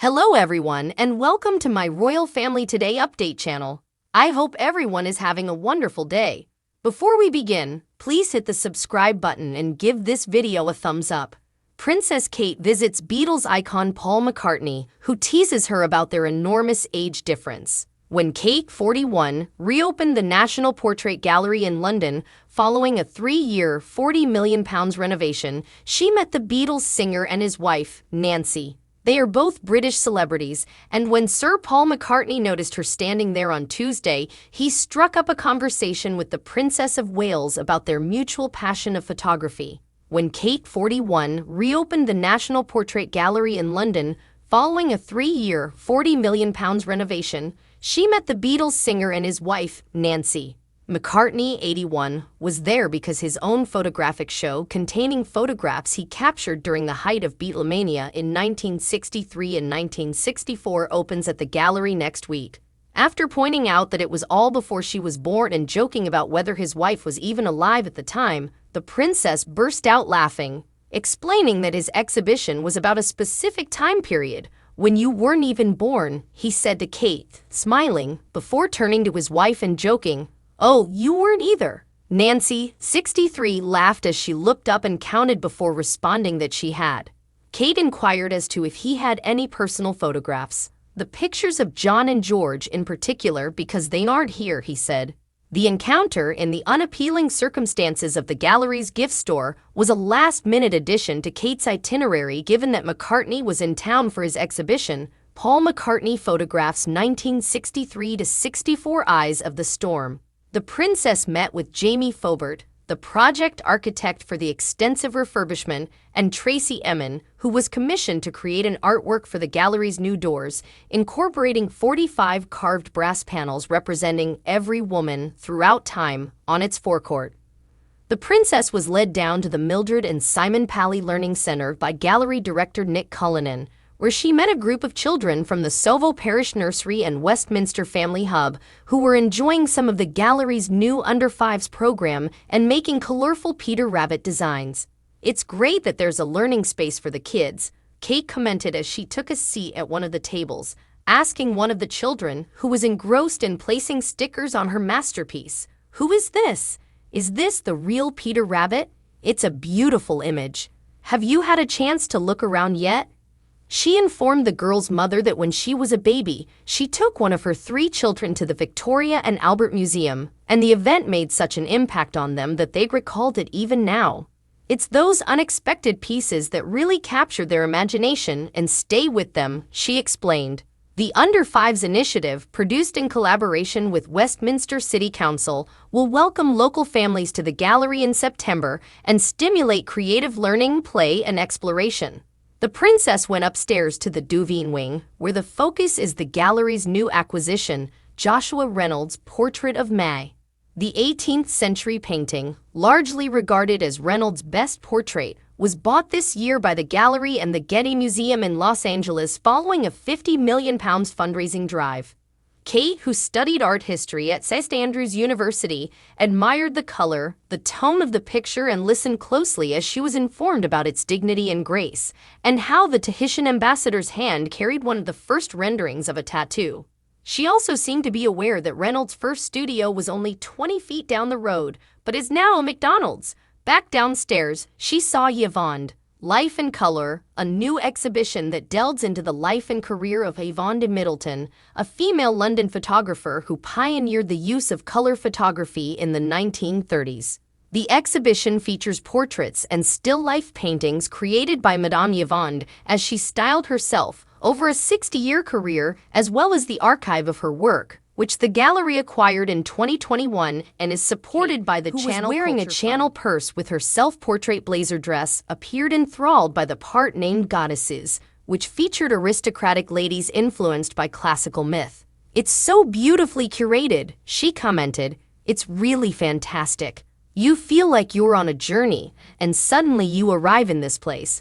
Hello everyone and welcome to my Royal Family Today update channel. I hope everyone is having a wonderful day. Before we begin, please hit the subscribe button and give this video a thumbs up. Princess Kate visits Beatles icon Paul McCartney, who teases her about their enormous age difference. When Kate, 41, reopened the National Portrait Gallery in London following a 3-year, £40 million renovation, she met the Beatles singer and his wife, Nancy. They are both British celebrities, and when Sir Paul McCartney noticed her standing there on Tuesday, he struck up a conversation with the Princess of Wales about their mutual passion of photography. When Kate, 41, reopened the National Portrait Gallery in London following a 3-year, £40 million renovation, she met the Beatles singer and his wife, Nancy. McCartney, 81, was there because his own photographic show containing photographs he captured during the height of Beatlemania in 1963 and 1964 opens at the gallery next week. After pointing out that it was all before she was born and joking about whether his wife was even alive at the time, the princess burst out laughing, explaining that his exhibition was about a specific time period, when you weren't even born, he said to Kate, smiling, before turning to his wife and joking, "Oh, you weren't either." Nancy, 63, laughed as she looked up and counted before responding that she had. Kate inquired as to if he had any personal photographs. "The pictures of John and George in particular because they aren't here," he said. The encounter in the unappealing circumstances of the gallery's gift store was a last-minute addition to Kate's itinerary given that McCartney was in town for his exhibition, Paul McCartney Photographs 1963-64 Eyes of the Storm. The princess met with Jamie Faubert, the project architect for the extensive refurbishment, and Tracy Emin, who was commissioned to create an artwork for the gallery's new doors, incorporating 45 carved brass panels representing every woman throughout time on its forecourt. The princess was led down to the Mildred and Simon Paley Learning Center by gallery director Nick Cullinan, where she met a group of children from the Sovo Parish Nursery and Westminster Family Hub who were enjoying some of the gallery's new Under-5s program and making colorful Peter Rabbit designs. "It's great that there's a learning space for the kids," Kate commented as she took a seat at one of the tables, asking one of the children, who was engrossed in placing stickers on her masterpiece, "Who is this? Is this the real Peter Rabbit? It's a beautiful image. Have you had a chance to look around yet?" She informed the girl's mother that when she was a baby, she took one of her 3 children to the Victoria and Albert Museum, and the event made such an impact on them that they recalled it even now. "It's those unexpected pieces that really capture their imagination and stay with them," she explained. The Under-5s initiative, produced in collaboration with Westminster City Council, will welcome local families to the gallery in September and stimulate creative learning, play, and exploration. The princess went upstairs to the Duveen wing, where the focus is the gallery's new acquisition, Joshua Reynolds' Portrait of May. The 18th-century painting, largely regarded as Reynolds' best portrait, was bought this year by the gallery and the Getty Museum in Los Angeles following a £50 million fundraising drive. Kate, who studied art history at St. Andrews University, admired the color, the tone of the picture and listened closely as she was informed about its dignity and grace, and how the Tahitian ambassador's hand carried one of the first renderings of a tattoo. She also seemed to be aware that Reynolds' first studio was only 20 feet down the road, but is now a McDonald's. Back downstairs, she saw Yvonne, Life in Color, a new exhibition that delves into the life and career of Yvonne de Middleton, a female London photographer who pioneered the use of color photography in the 1930s. The exhibition features portraits and still-life paintings created by Madame Yvonne, as she styled herself, over a 60-year career, as well as the archive of her work, which the gallery acquired in 2021 and is supported by the Channel. Who was wearing a Channel purse with her self-portrait blazer dress, appeared enthralled by the part named Goddesses, which featured aristocratic ladies influenced by classical myth. "It's so beautifully curated," she commented. "It's really fantastic. You feel like you're on a journey, and suddenly you arrive in this place."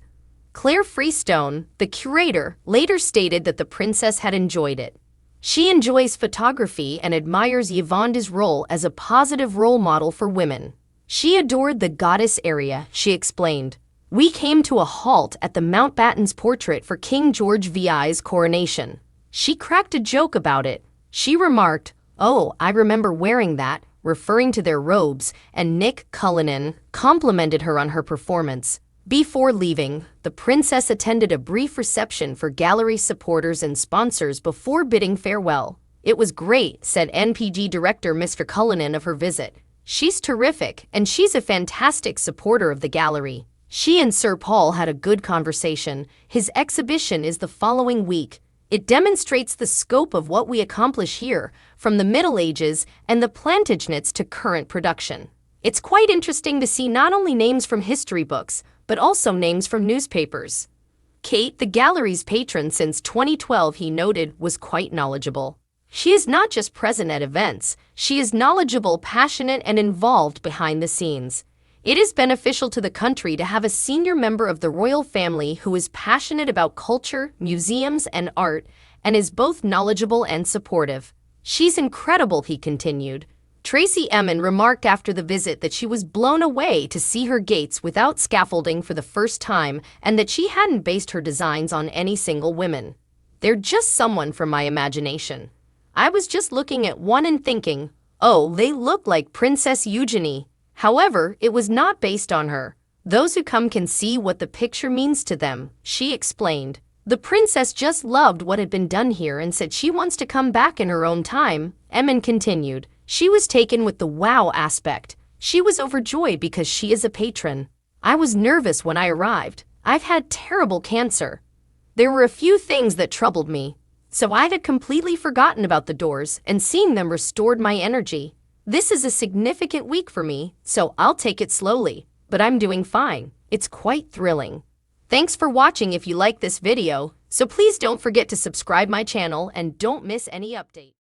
Claire Freestone, the curator, later stated that the princess had enjoyed it. She enjoys photography and admires Yvonne's role as a positive role model for women. "She adored the goddess area," she explained. We came to a halt at the Mountbatten's portrait for King George VI's coronation. She cracked a joke about it. She remarked, "Oh, I remember wearing that," referring to their robes, and Nick Cullinan complimented her on her performance. Before leaving, the princess attended a brief reception for gallery supporters and sponsors before bidding farewell. "It was great," said NPG director Mr. Cullinan of her visit. "She's terrific, and she's a fantastic supporter of the gallery." She and Sir Paul had a good conversation. His exhibition is the following week. It demonstrates the scope of what we accomplish here, from the Middle Ages and the Plantagenets to current production. It's quite interesting to see not only names from history books, but also names from newspapers. Kate, the gallery's patron since 2012, he noted, was quite knowledgeable. She is not just present at events, she is knowledgeable, passionate, and involved behind the scenes. It is beneficial to the country to have a senior member of the royal family who is passionate about culture, museums, and art, and is both knowledgeable and supportive. "She's incredible," he continued. Tracy Emin remarked after the visit that she was blown away to see her gates without scaffolding for the first time and that she hadn't based her designs on any single women. "They're just someone from my imagination. I was just looking at one and thinking, oh, they look like Princess Eugenie. However, it was not based on her. Those who come can see what the picture means to them," she explained. The princess just loved what had been done here and said she wants to come back in her own time, Emin continued. She was taken with the wow aspect. She was overjoyed because she is a patron. "I was nervous when I arrived. I've had terrible cancer. There were a few things that troubled me. So I had completely forgotten about the doors, and seeing them restored my energy. This is a significant week for me, so I'll take it slowly, but I'm doing fine. It's quite thrilling." Thanks for watching. If you like this video, so please don't forget to subscribe my channel and don't miss any update.